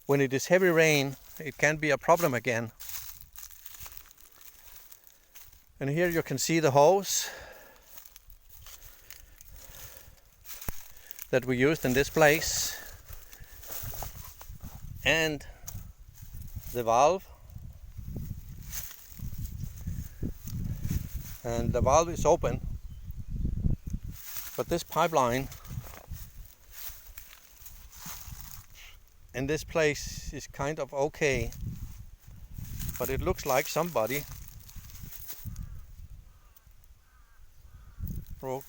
when it is heavy rain, it can be a problem again. And here you can see the hose that we used in this place, and the valve. And the valve is open, but this pipeline in this place is kind of okay, but it looks like somebody broke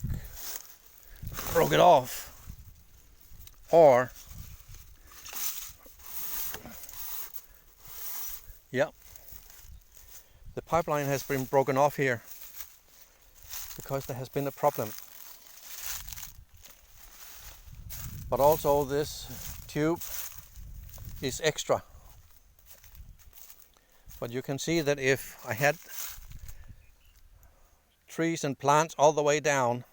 it off, or yeah, the pipeline has been broken off here because there has been a problem. But also this tube is extra. But you can see that if I had trees and plants all the way down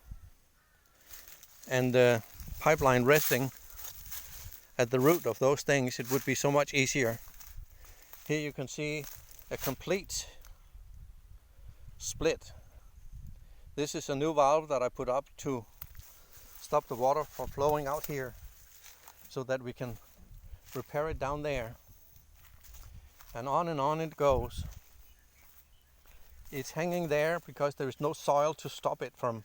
and the pipeline resting at the root of those things, it would be so much easier. Here you can see a complete split. This is a new valve that I put up to stop the water from flowing out here, so that we can repair it down there. And on it goes. It's hanging there because there is no soil to stop it from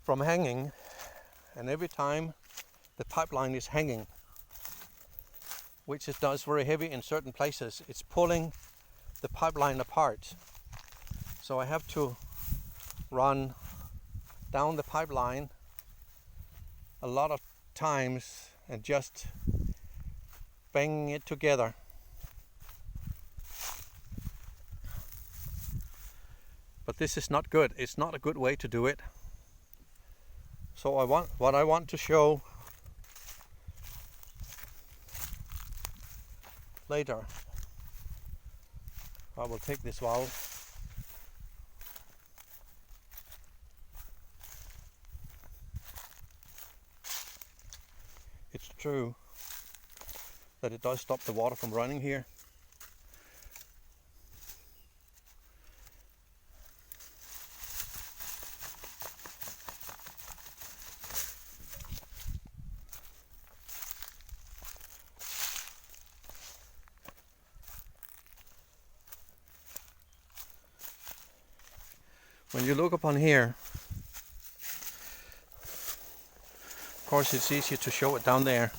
hanging. And every time the pipeline is hanging, which it does very heavy in certain places, it's pulling the pipeline apart. So I have to run down the pipeline a lot of times and just banging it together. But this is not good. It's not a good way to do it. So what I want to show later. I will take this valve. It's true that it does stop the water from running here. When you look upon here, of course it's easier to show it down there.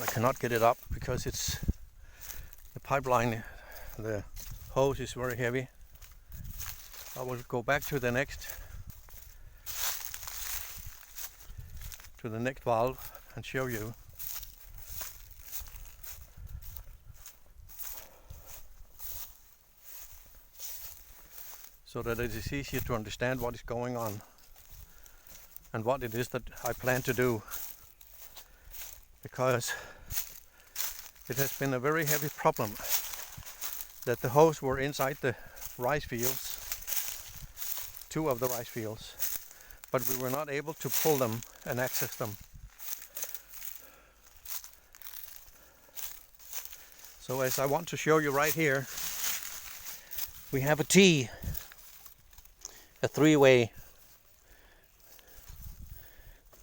I cannot get it up because it's the pipeline, the hose is very heavy. I will go back to the next valve and show you. So that it is easier to understand what is going on and what it is that I plan to do, because it has been a very heavy problem that the hose were inside the rice fields, 2 of the rice fields, but we were not able to pull them and access them. So as I want to show you right here, we have a T, a 3-way,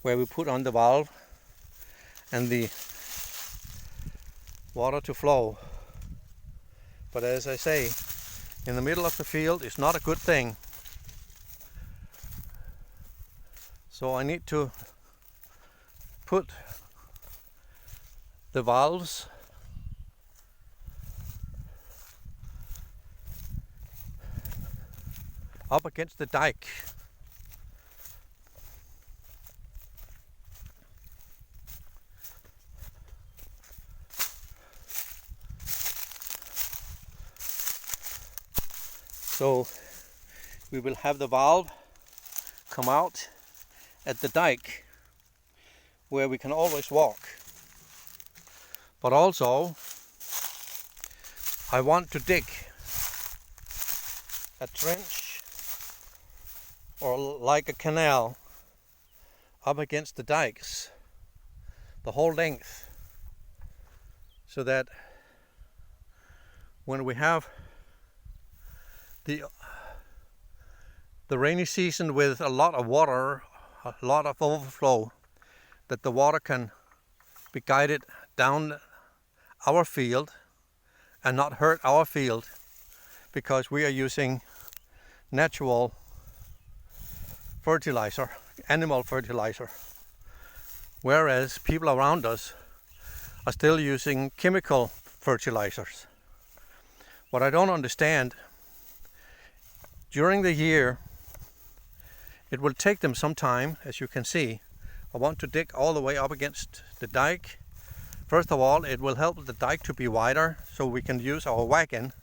where we put on the valve and the water to flow. But as I say, in the middle of the field is not a good thing. So I need to put the valves up against the dike. So we will have the valve come out at the dike where we can always walk. But also I want to dig a trench or like a canal up against the dikes the whole length, so that when we have the rainy season with a lot of water, a lot of overflow, that the water can be guided down our field and not hurt our field, because we are using natural fertilizer, animal fertilizer, whereas people around us are still using chemical fertilizers. What I don't understand, during the year it will take them some time. As you can see, I want to dig all the way up against the dike. First of all, it will help the dike to be wider, so we can use our wagon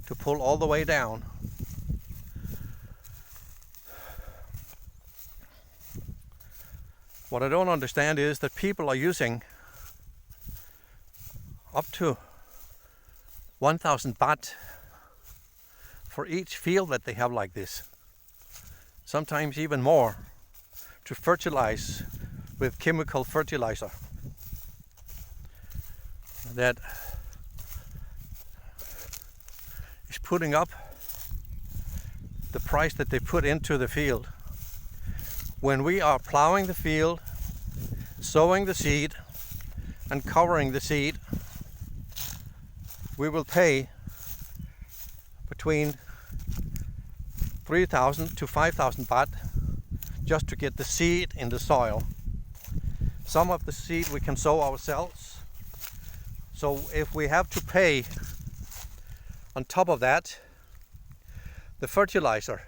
to pull all the way down. What I don't understand is that people are using up to 1,000 baht for each field that they have like this. Sometimes even more, to fertilize with chemical fertilizer. That is putting up the price that they put into the field. When we are plowing the field, sowing the seed and covering the seed, we will pay between 3,000 to 5,000 baht just to get the seed in the soil. Some of the seed we can sow ourselves. So if we have to pay on top of that the fertilizer,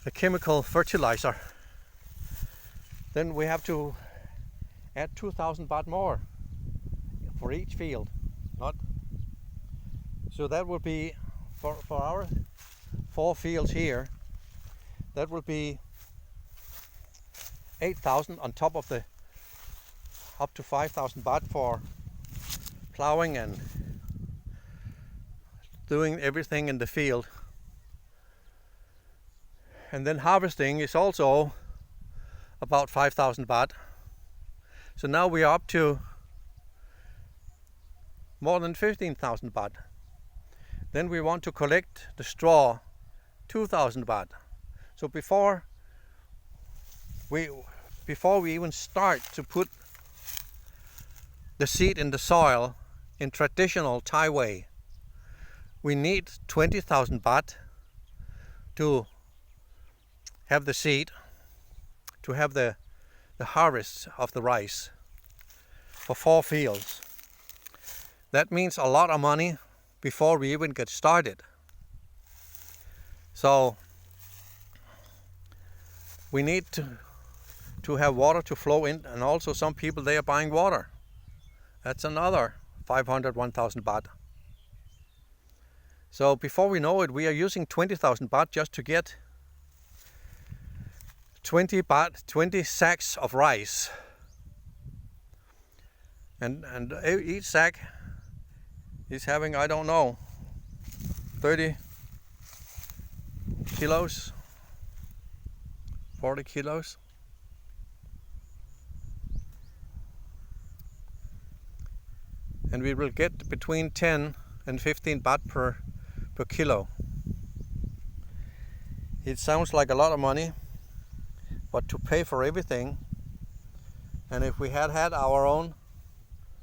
the chemical fertilizer, then we have to add 2,000 baht more for each field. So that would be for our 4 fields here, that will be 8,000 on top of the up to 5,000 baht for plowing and doing everything in the field. And then harvesting is also about 5,000 baht. So now we are up to more than 15,000 baht. Then we want to collect the straw, 2,000 baht. So before we even start to put the seed in the soil in traditional Thai way, we need 20,000 baht to have the seed, to have the harvest of the rice for 4 fields. That means a lot of money before we even get started. So we need to have water to flow in, and also some people, they are buying water. That's another 500, 1,000 baht. So before we know it, we are using 20,000 baht just to get 20 sacks of rice. And each sack is having, I don't know, 30 kilos, 40 kilos. And we will get between 10 and 15 baht per kilo. It sounds like a lot of money, but to pay for everything, and if we had our own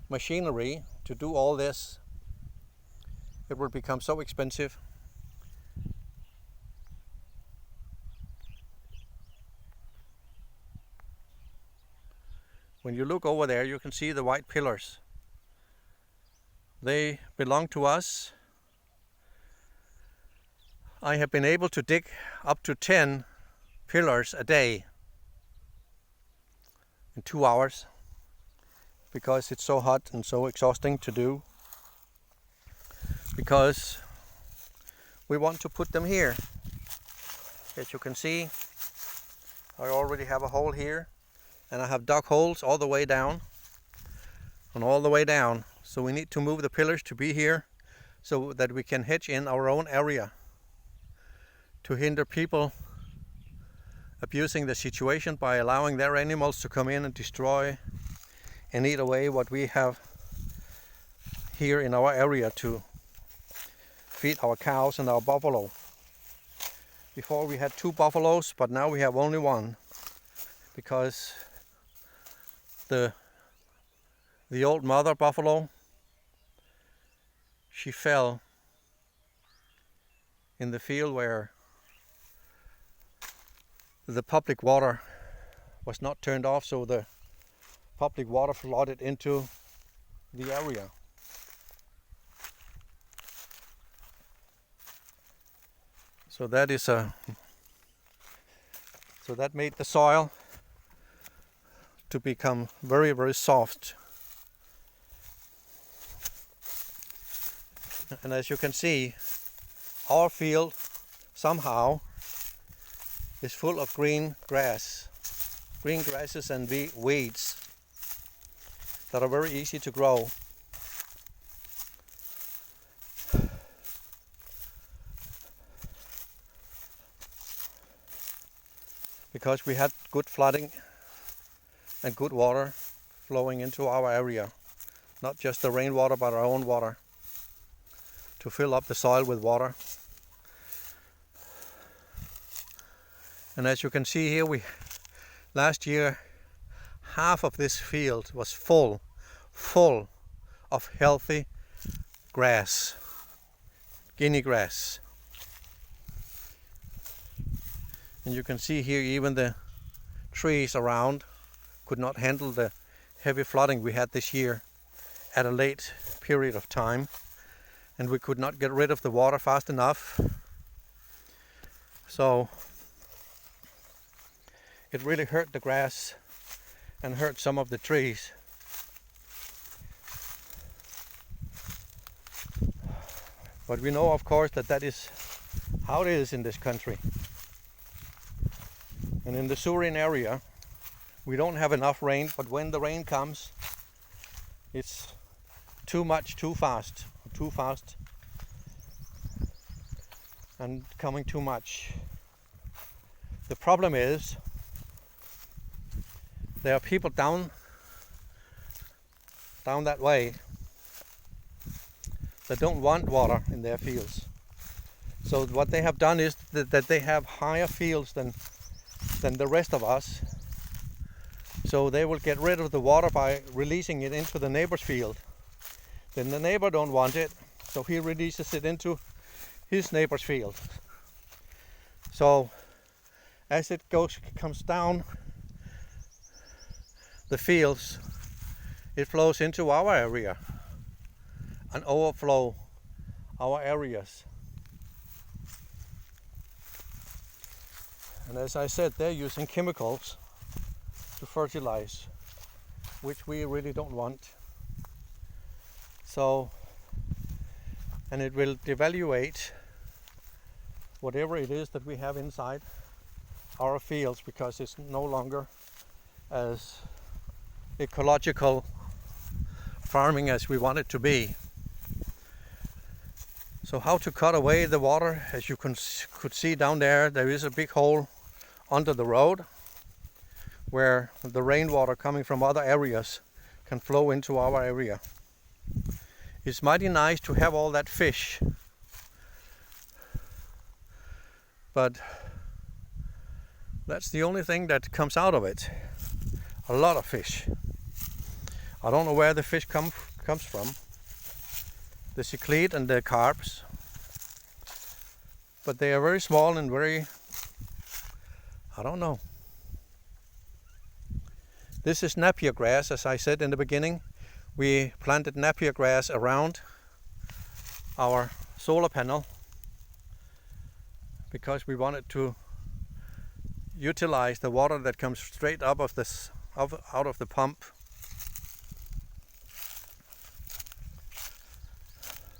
machinery to do all this, it would become so expensive. When you look over there, you can see the white pillars. They belong to us. I have been able to dig up to 10 pillars a day in 2 hours, because it's so hot and so exhausting to do, because we want to put them here. As you can see, I already have a hole here, and I have dug holes all the way down and all the way down. So we need to move the pillars to be here so that we can hedge in our own area to hinder people abusing the situation by allowing their animals to come in and destroy and eat away what we have here in our area to feed our cows and our buffalo. Before we had 2 buffaloes, but now we have only 1, because the old mother buffalo, she fell in the field where the public water was not turned off, so the public water flooded into the area. So that made the soil to become very, very soft. And as you can see, our field somehow is full of green grasses and weeds that are very easy to grow. Because we had good flooding and good water flowing into our area, not just the rainwater but our own water, to fill up the soil with water. And as you can see here, last year half of this field was full of healthy grass, guinea grass. And you can see here even the trees around could not handle the heavy flooding we had this year at a late period of time, and we could not get rid of the water fast enough. So it really hurt the grass and hurt some of the trees. But we know, of course, that is how it is in this country. And in the Surin area, we don't have enough rain, but when the rain comes, it's too much, too fast, and coming too much. The problem is there are people down that way that don't want water in their fields. So what they have done is that they have higher fields than the rest of us. So they will get rid of the water by releasing it into the neighbor's field. Then the neighbor don't want it, so he releases it into his neighbor's field. So as it comes down the fields, it flows into our area and overflow our areas. And as I said, they're using chemicals to fertilize, which we really don't want. So, and it will devaluate whatever it is that we have inside our fields, because it's no longer as ecological farming as we want it to be. So how to cut away the water? As you could see down there, there is a big hole under the road where the rainwater coming from other areas can flow into our area. It's mighty nice to have all that fish, but that's the only thing that comes out of it. A lot of fish. I don't know where the fish comes from. The cichlid and the carps, but they are very small and very, I don't know. This is Napier grass, as I said in the beginning. We planted Napier grass around our solar panel because we wanted to utilize the water that comes straight up of out of the pump